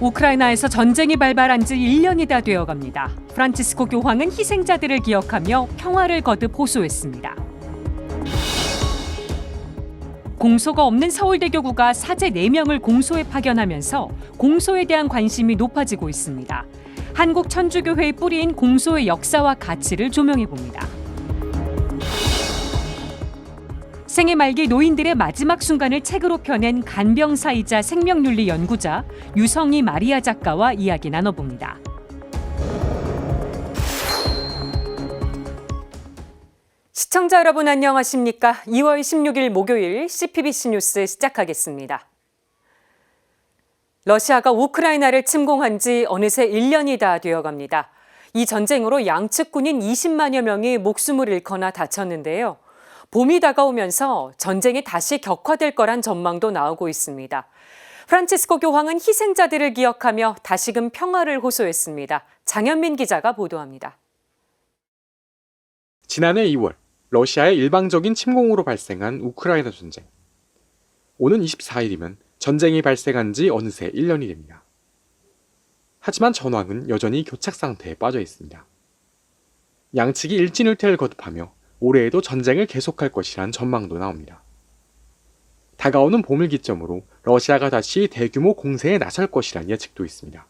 우크라이나에서 전쟁이 발발한 지 1년이 다 되어갑니다. 프란치스코 교황은 희생자들을 기억하며 평화를 거듭 호소했습니다. 공소가 없는 서울대교구가 사제 4명을 공소에 파견하면서 공소에 대한 관심이 높아지고 있습니다. 한국 천주교회의 뿌리인 공소의 역사와 가치를 조명해봅니다. 생애 말기 노인들의 마지막 순간을 책으로 펴낸 간병사이자 생명윤리 연구자 유성희 마리아 작가와 이야기 나눠봅니다. 시청자 여러분 안녕하십니까? 2월 16일 목요일 CPBC 뉴스 시작하겠습니다. 러시아가 우크라이나를 침공한 지 어느새 1년이 다 되어갑니다. 이 전쟁으로 양측 군인 20만여 명이 목숨을 잃거나 다쳤는데요. 봄이 다가오면서 전쟁이 다시 격화될 거란 전망도 나오고 있습니다. 프란치스코 교황은 희생자들을 기억하며 다시금 평화를 호소했습니다. 장현민 기자가 보도합니다. 지난해 2월 러시아의 일방적인 침공으로 발생한 우크라이나 전쟁. 오는 24일이면 전쟁이 발생한 지 어느새 1년이 됩니다. 하지만 전황은 여전히 교착 상태에 빠져 있습니다. 양측이 일진일퇴를 거듭하며 올해에도 전쟁을 계속할 것이란 전망도 나옵니다. 다가오는 봄을 기점으로 러시아가 다시 대규모 공세에 나설 것이란 예측도 있습니다.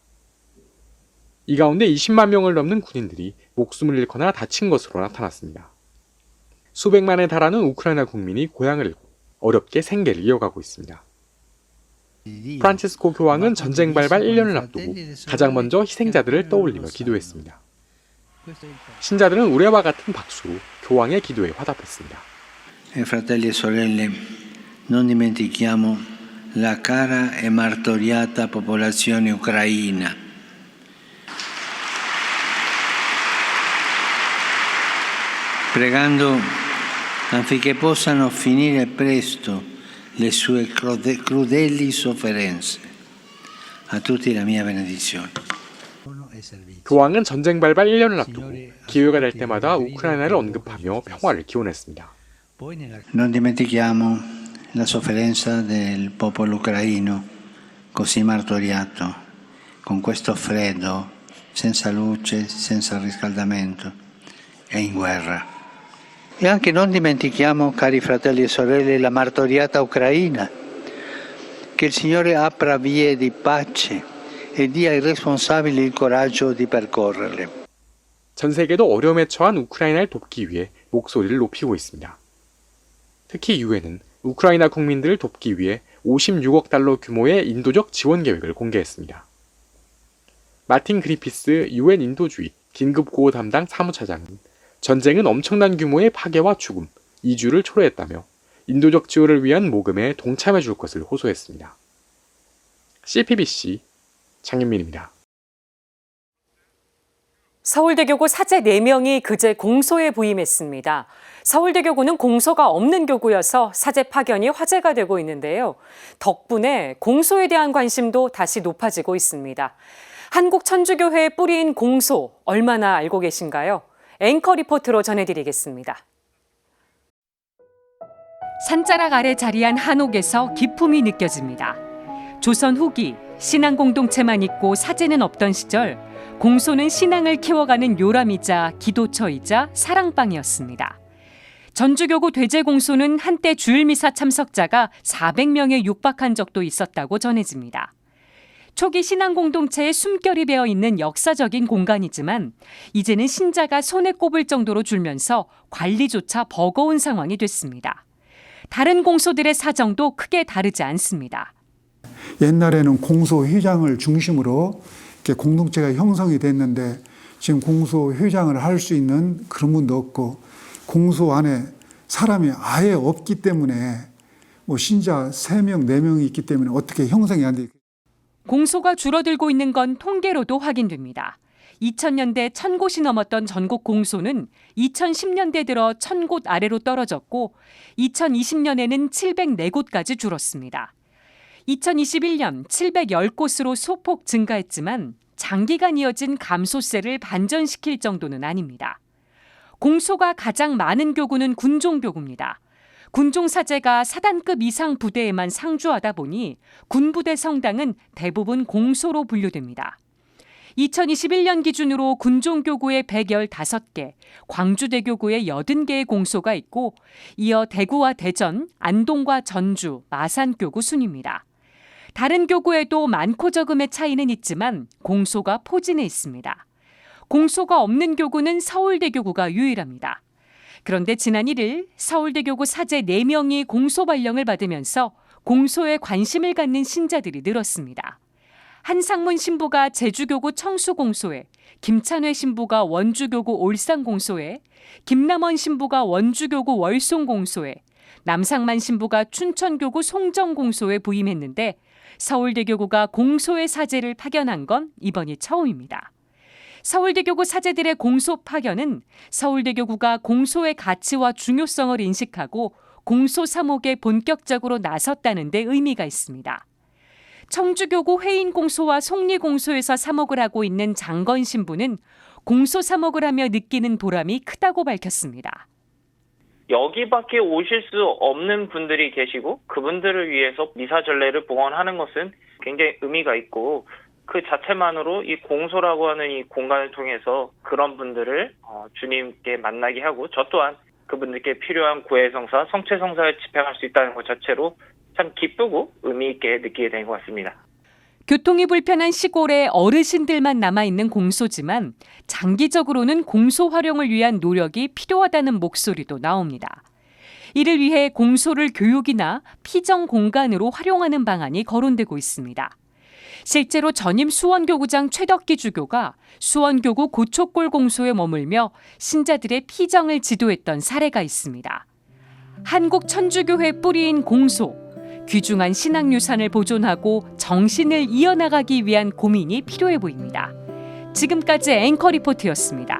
이 가운데 20만 명을 넘는 군인들이 목숨을 잃거나 다친 것으로 나타났습니다. 수백만에 달하는 우크라이나 국민이 고향을 잃고 어렵게 생계를 이어가고 있습니다. 프란치스코 교황은 전쟁 발발 1년을 앞두고 가장 먼저 희생자들을 떠올리며 기도했습니다. 신자들은 우레와 같은 박수로 교황의 기도에 화답했습니다. Fratelli e sorelle, non dimentichiamo la cara e martoriata popolazione ucraina. Pregando affinché possano finire presto le sue crudeli sofferenze. A tutti la mia benedizione. 교황은 전쟁 발발 1년을 앞두고 기회가 될 때마다 우크라이나를 언급하며 평화를 기원했습니다. Non dimentichiamo la sofferenza del popolo ucraino così martoriato, con questo freddo, senza luce, senza riscaldamento e in guerra. E anche non dimentichiamo, cari fratelli e sorelle, la martoriata Ucraina. Che il Signore apra vie di pace e dia ai responsabili il coraggio di percorrerle. 전 세계도 어려움에 처한 우크라이나를 돕기 위해 목소리를 높이고 있습니다. 특히 유엔은 우크라이나 국민들을 돕기 위해 56억 달러 규모의 인도적 지원 계획을 공개했습니다. 마틴 그리피스 유엔 인도주의 긴급구호 담당 사무차장은 전쟁은 엄청난 규모의 파괴와 죽음, 이주를 초래했다며 인도적 지원을 위한 모금에 동참해 줄 것을 호소했습니다. CPBC 장현민입니다. 서울대교구 사제 4명이 그제 공소에 부임했습니다. 서울대교구는 공소가 없는 교구여서 사제 파견이 화제가 되고 있는데요. 덕분에 공소에 대한 관심도 다시 높아지고 있습니다. 한국 천주교회의 뿌리인 공소, 얼마나 알고 계신가요? 앵커 리포트로 전해드리겠습니다. 산자락 아래 자리한 한옥에서 기품이 느껴집니다. 조선 후기 신앙 공동체만 있고 사제는 없던 시절 공소는 신앙을 키워가는 요람이자 기도처이자 사랑방이었습니다. 전주교구 대제공소는 한때 주일미사 참석자가 400명에 육박한 적도 있었다고 전해집니다. 초기 신앙 공동체에 숨결이 배어 있는 역사적인 공간이지만 이제는 신자가 손에 꼽을 정도로 줄면서 관리조차 버거운 상황이 됐습니다. 다른 공소들의 사정도 크게 다르지 않습니다. 옛날에는 공소회장을 중심으로 이렇게 공동체가 형성이 됐는데 지금 공소회장을 할 수 있는 그런 분도 없고 공소 안에 사람이 아예 없기 때문에 뭐 신자 3명, 4명이 있기 때문에 어떻게 형성이 안 돼. 공소가 줄어들고 있는 건 통계로도 확인됩니다. 2000년대 1000곳이 넘었던 전국 공소는 2010년대 들어 1000곳 아래로 떨어졌고 2020년에는 704곳까지 줄었습니다. 2021년 710곳으로 소폭 증가했지만 장기간 이어진 감소세를 반전시킬 정도는 아닙니다. 공소가 가장 많은 교구는 군종교구입니다. 군종 사제가 사단급 이상 부대에만 상주하다 보니 군부대 성당은 대부분 공소로 분류됩니다. 2021년 기준으로 군종교구에 115개, 광주대교구에 80개의 공소가 있고 이어 대구와 대전, 안동과 전주, 마산교구 순입니다. 다른 교구에도 많고 적음의 차이는 있지만 공소가 포진해 있습니다. 공소가 없는 교구는 서울대교구가 유일합니다. 그런데 지난 1일 서울대교구 사제 4명이 공소 발령을 받으면서 공소에 관심을 갖는 신자들이 늘었습니다. 한상문 신부가 제주교구 청수공소에, 김찬회 신부가 원주교구 올산공소에, 김남원 신부가 원주교구 월송공소에, 남상만 신부가 춘천교구 송정공소에 부임했는데 서울대교구가 공소의 사제를 파견한 건 이번이 처음입니다. 서울대교구 사제들의 공소 파견은 서울대교구가 공소의 가치와 중요성을 인식하고 공소 사목에 본격적으로 나섰다는 데 의미가 있습니다. 청주교구 회인공소와 속리공소에서 사목을 하고 있는 장건 신부는 공소 사목을 하며 느끼는 보람이 크다고 밝혔습니다. 여기밖에 오실 수 없는 분들이 계시고 그분들을 위해서 미사 전례를 봉헌하는 것은 굉장히 의미가 있고 그 자체만으로 이 공소라고 하는 이 공간을 통해서 그런 분들을 주님께 만나게 하고 저 또한 그분들께 필요한 구해성사, 성체성사를 집행할 수 있다는 것 자체로 참 기쁘고 의미 있게 느끼게 된 것 같습니다. 교통이 불편한 시골에 어르신들만 남아있는 공소지만 장기적으로는 공소 활용을 위한 노력이 필요하다는 목소리도 나옵니다. 이를 위해 공소를 교육이나 피정 공간으로 활용하는 방안이 거론되고 있습니다. 실제로 전임 수원교구장 최덕기 주교가 수원교구 고초골 공소에 머물며 신자들의 피정을 지도했던 사례가 있습니다. 한국 천주교회 뿌리인 공소, 귀중한 신앙유산을 보존하고 정신을 이어나가기 위한 고민이 필요해 보입니다. 지금까지 앵커 리포트였습니다.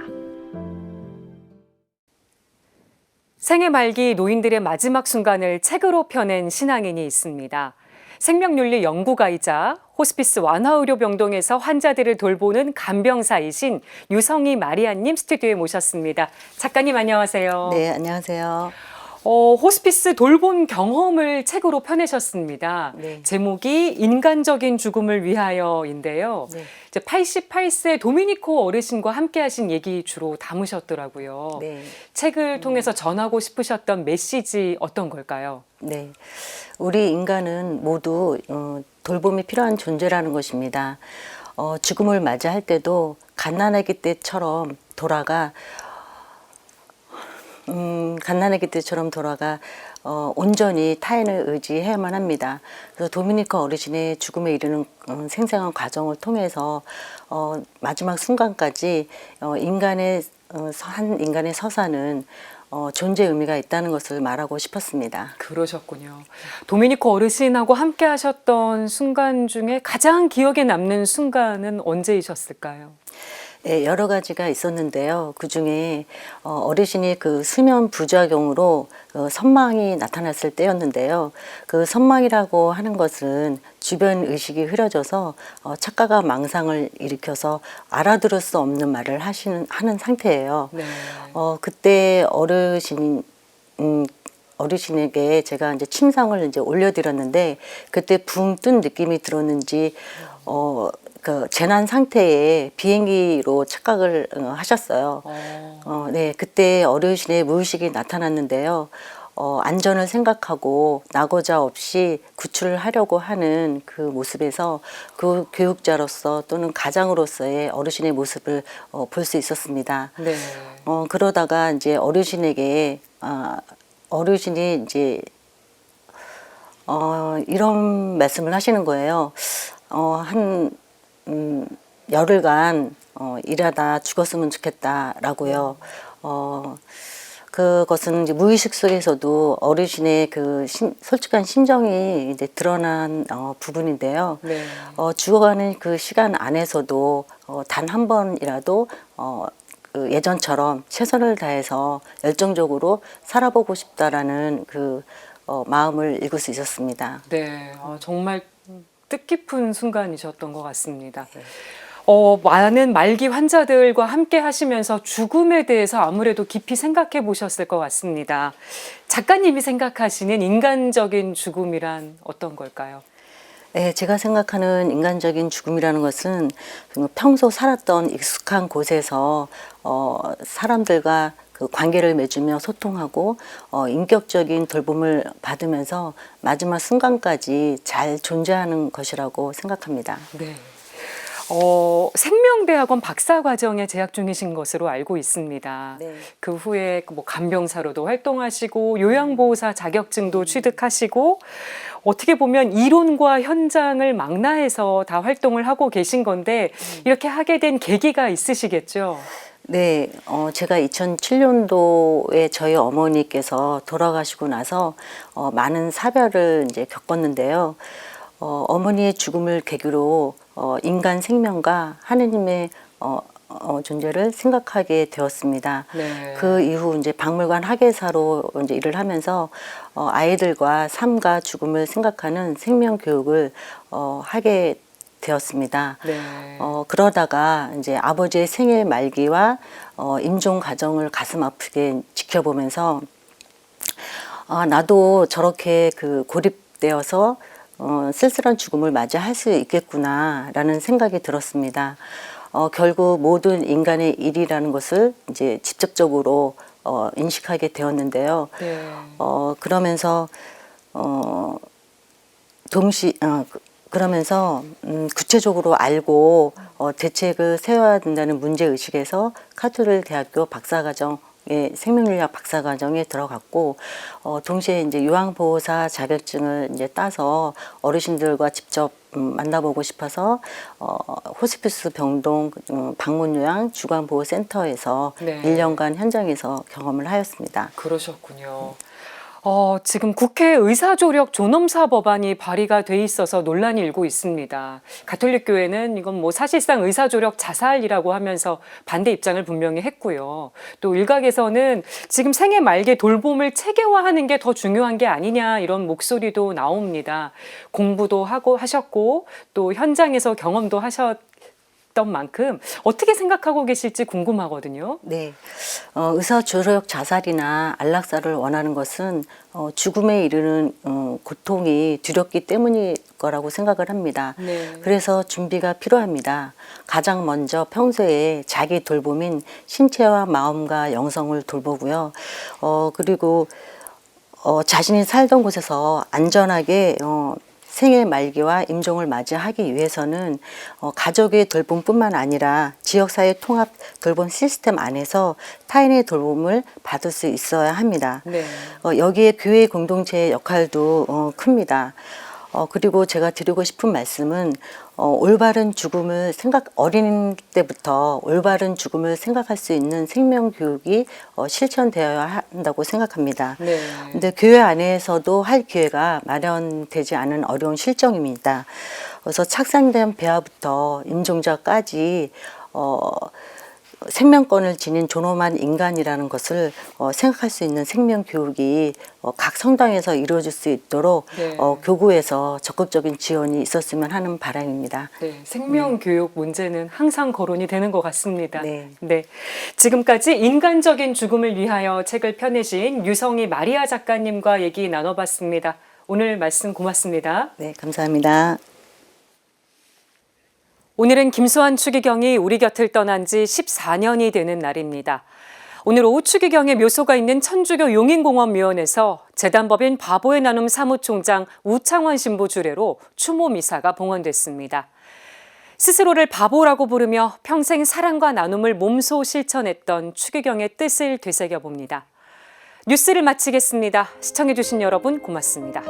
생애 말기 노인들의 마지막 순간을 책으로 펴낸 신앙인이 있습니다. 생명윤리 연구가이자 호스피스 완화의료병동에서 환자들을 돌보는 간병사이신 유성희 마리아님 스튜디오에 모셨습니다. 작가님 안녕하세요. 네, 안녕하세요. 호스피스 돌본 경험을 책으로 펴내셨습니다. 네. 제목이 인간적인 죽음을 위하여인데요. 네. 이제 88세 도미니코 어르신과 함께 하신 얘기 주로 담으셨더라고요. 네. 책을 통해서 전하고 싶으셨던 메시지 어떤 걸까요? 네. 우리 인간은 모두 돌봄이 필요한 존재라는 것입니다. 죽음을 맞이할 때도 갓난아기 때처럼 돌아가 온전히 타인을 의지해야만 합니다. 그래서 도미니카 어르신의 죽음에 이르는 생생한 과정을 통해서 마지막 순간까지 한 인간의 서사는 존재 의미가 있다는 것을 말하고 싶었습니다. 그러셨군요. 도미니코 어르신하고 함께 하셨던 순간 중에 가장 기억에 남는 순간은 언제이셨을까요? 네, 여러 가지가 있었는데요. 그중에 어르신이 그 수면 부작용으로 선망이 나타났을 때였는데요. 그 선망이라고 하는 것은 주변 의식이 흐려져서 착각과 망상을 일으켜서 알아들을 수 없는 말을 하는 상태예요. 네. 그때 어르신에게 제가 이제 침상을 이제 올려드렸는데 그때 붕 뜬 느낌이 들었는지 그 재난 상태에 비행기로 착각을 하셨어요. 네, 그때 어르신의 무의식이 나타났는데요. 안전을 생각하고 낙오자 없이 구출을 하려고 하는 그 모습에서 그 교육자로서 또는 가장으로서의 어르신의 모습을 볼 수 있었습니다. 네. 그러다가 이제 어르신에게 어르신이 이제 이런 말씀을 하시는 거예요. 열흘간 일하다 죽었으면 좋겠다라고요. 그것은 이제 무의식 속에서도 어르신의 그 솔직한 심정이 이제 드러난 부분인데요. 네. 죽어가는 그 시간 안에서도 단 한 번이라도 그 예전처럼 최선을 다해서 열정적으로 살아보고 싶다라는 그 마음을 읽을 수 있었습니다. 네, 정말 뜻깊은 순간이셨던 것 같습니다. 많은 말기 환자들과 함께 하시면서 죽음에 대해서 아무래도 깊이 생각해 보셨을 것 같습니다. 작가님이 생각하시는 인간적인 죽음이란 어떤 걸까요? 네, 제가 생각하는 인간적인 죽음이라는 것은 평소 살았던 익숙한 곳에서 사람들과 그 관계를 맺으며 소통하고 인격적인 돌봄을 받으면서 마지막 순간까지 잘 존재하는 것이라고 생각합니다. 네. 생명대학원 박사과정에 재학 중이신 것으로 알고 있습니다. 네. 그 후에 뭐 간병사로도 활동하시고 요양보호사 자격증도 취득하시고 어떻게 보면 이론과 현장을 망라해서 다 활동을 하고 계신 건데 이렇게 하게 된 계기가 있으시겠죠? 네, 제가 2007년도에 저희 어머니께서 돌아가시고 나서 많은 사별을 이제 겪었는데요. 어머니의 죽음을 계기로 인간 생명과 하느님의 존재를 생각하게 되었습니다. 네. 그 이후 이제 박물관 학예사로 이제 일을 하면서 아이들과 삶과 죽음을 생각하는 생명 교육을 하게 되었습니다. 네. 그러다가 이제 아버지의 생애 말기와 임종 과정을 가슴 아프게 지켜보면서 나도 저렇게 그 고립되어서 쓸쓸한 죽음을 맞이할 수 있겠구나라는 생각이 들었습니다. 결국 모든 인간의 일이라는 것을 이제 직접적으로 인식하게 되었는데요. 네. 그러면서 구체적으로 알고 대책을 세워야 된다는 문제의식에서 카톨릭 대학교 박사과정에 생명의학 박사과정에 들어갔고 동시에 이제 요양보호사 자격증을 이제 따서 어르신들과 직접 만나보고 싶어서 호스피스 병동 방문요양 주간보호센터에서 네. 1년간 현장에서 경험을 하였습니다. 그러셨군요. 지금 국회 의사조력 존엄사 법안이 발의가 돼 있어서 논란이 일고 있습니다. 가톨릭교회는 이건 뭐 사실상 의사조력 자살이라고 하면서 반대 입장을 분명히 했고요. 또 일각에서는 지금 생애 말기 돌봄을 체계화하는 게 더 중요한 게 아니냐 이런 목소리도 나옵니다. 공부도 하셨고 또 현장에서 경험도 하셨던 만큼 어떻게 생각하고 계실지 궁금하거든요. 네, 의사조력 자살이나 안락사를 원하는 것은 죽음에 이르는 고통이 두렵기 때문일 거라고 생각을 합니다. 네. 그래서 준비가 필요합니다. 가장 먼저 평소에 자기 돌봄인 신체와 마음과 영성을 돌보고요. 그리고 자신이 살던 곳에서 안전하게 생애 말기와 임종을 맞이하기 위해서는 가족의 돌봄뿐만 아니라 지역사회 통합 돌봄 시스템 안에서 타인의 돌봄을 받을 수 있어야 합니다. 네. 여기에 교회 공동체의 역할도 큽니다. 그리고 제가 드리고 싶은 말씀은 올바른 죽음을 어린 때부터 올바른 죽음을 생각할 수 있는 생명 교육이 실천되어야 한다고 생각합니다. 네. 근데 교회 안에서도 할 기회가 마련되지 않은 어려운 실정입니다. 그래서 착상된 배아부터 임종자까지 생명권을 지닌 존엄한 인간이라는 것을 생각할 수 있는 생명 교육이 각 성당에서 이루어질 수 있도록 네. 교구에서 적극적인 지원이 있었으면 하는 바람입니다. 네, 생명교육 문제는 항상 거론이 되는 것 같습니다. 네. 네, 지금까지 인간적인 죽음을 위하여 책을 펴내신 유성희 마리아 작가님과 얘기 나눠봤습니다. 오늘 말씀 고맙습니다. 네, 감사합니다. 오늘은 김수환 추기경이 우리 곁을 떠난 지 14년이 되는 날입니다. 오늘 오후 추기경의 묘소가 있는 천주교 용인공원묘원에서 재단법인 바보의 나눔 사무총장 우창원 신부 주례로 추모 미사가 봉헌됐습니다. 스스로를 바보라고 부르며 평생 사랑과 나눔을 몸소 실천했던 추기경의 뜻을 되새겨봅니다. 뉴스를 마치겠습니다. 시청해주신 여러분 고맙습니다.